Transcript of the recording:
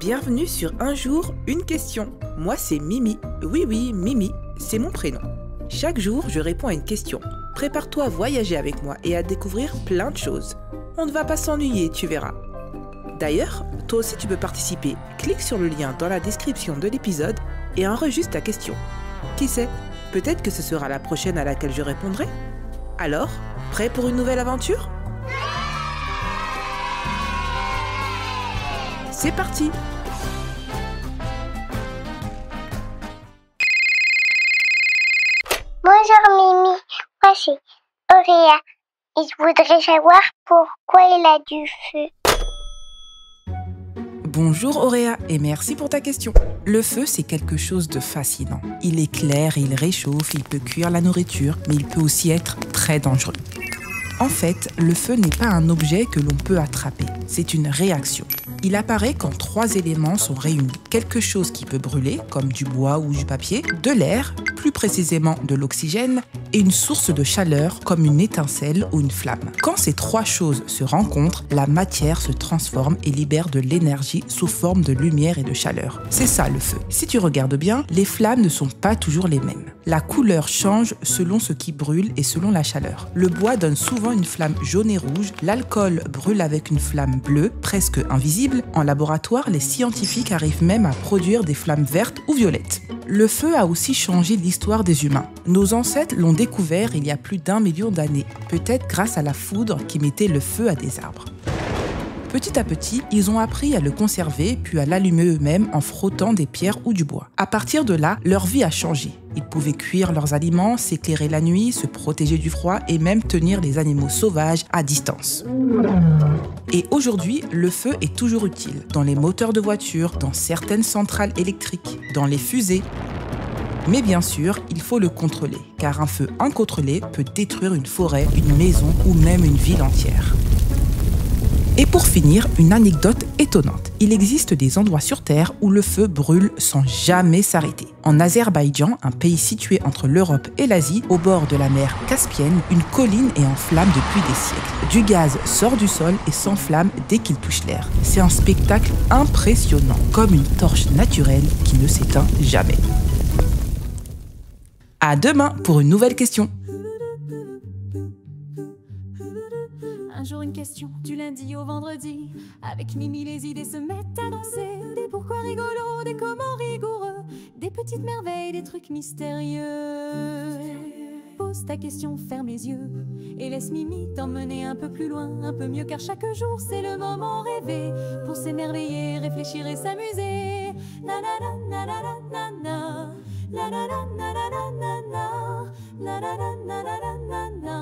Bienvenue sur Un jour, une question. Moi, c'est Mimi. Oui, Mimi, c'est mon prénom. Chaque jour, je réponds à une question. Prépare-toi à voyager avec moi et à découvrir plein de choses. On ne va pas s'ennuyer, tu verras. D'ailleurs, toi aussi tu peux participer. Clique sur le lien dans la description de l'épisode et enregistre ta question. Qui sait, peut-être que ce sera la prochaine à laquelle je répondrai. Alors, prêt pour une nouvelle aventure ? C'est parti! Bonjour Mimi, moi c'est Auréa et je voudrais savoir pourquoi il a du feu. Bonjour Auréa et merci pour ta question. Le feu, c'est quelque chose de fascinant. Il éclaire, il réchauffe, il peut cuire la nourriture, mais il peut aussi être très dangereux. En fait, le feu n'est pas un objet que l'on peut attraper, c'est une réaction. Il apparaît quand trois éléments sont réunis. Quelque chose qui peut brûler, comme du bois ou du papier, de l'air, plus précisément de l'oxygène, et une source de chaleur, comme une étincelle ou une flamme. Quand ces trois choses se rencontrent, la matière se transforme et libère de l'énergie sous forme de lumière et de chaleur. C'est ça le feu. Si tu regardes bien, les flammes ne sont pas toujours les mêmes. La couleur change selon ce qui brûle et selon la chaleur. Le bois donne souvent une flamme jaune et rouge, l'alcool brûle avec une flamme bleue, presque invisible. En laboratoire, les scientifiques arrivent même à produire des flammes vertes ou violettes. Le feu a aussi changé l'histoire des humains. Nos ancêtres l'ont découvert il y a plus d'1 million d'années, peut-être grâce à la foudre qui mettait le feu à des arbres. Petit à petit, ils ont appris à le conserver puis à l'allumer eux-mêmes en frottant des pierres ou du bois. À partir de là, leur vie a changé. Ils pouvaient cuire leurs aliments, s'éclairer la nuit, se protéger du froid et même tenir les animaux sauvages à distance. Et aujourd'hui, le feu est toujours utile dans les moteurs de voitures, dans certaines centrales électriques, dans les fusées. Mais bien sûr, il faut le contrôler, car un feu incontrôlé peut détruire une forêt, une maison ou même une ville entière. Et pour finir, une anecdote étonnante. Il existe des endroits sur Terre où le feu brûle sans jamais s'arrêter. En Azerbaïdjan, un pays situé entre l'Europe et l'Asie, au bord de la mer Caspienne, une colline est en flammes depuis des siècles. Du gaz sort du sol et s'enflamme dès qu'il touche l'air. C'est un spectacle impressionnant, comme une torche naturelle qui ne s'éteint jamais. À demain pour une nouvelle question. Un jour une question, du lundi au vendredi. Avec Mimi, les idées se mettent à danser. Des pourquoi rigolos, des comment rigoureux. Des petites merveilles, des trucs mystérieux. Pose ta question, ferme les yeux. Et laisse Mimi t'emmener un peu plus loin, un peu mieux, car chaque jour c'est le moment rêvé. Pour s'émerveiller, réfléchir et s'amuser. Na na na na na na na. La na na na na na na. La na na na na na na.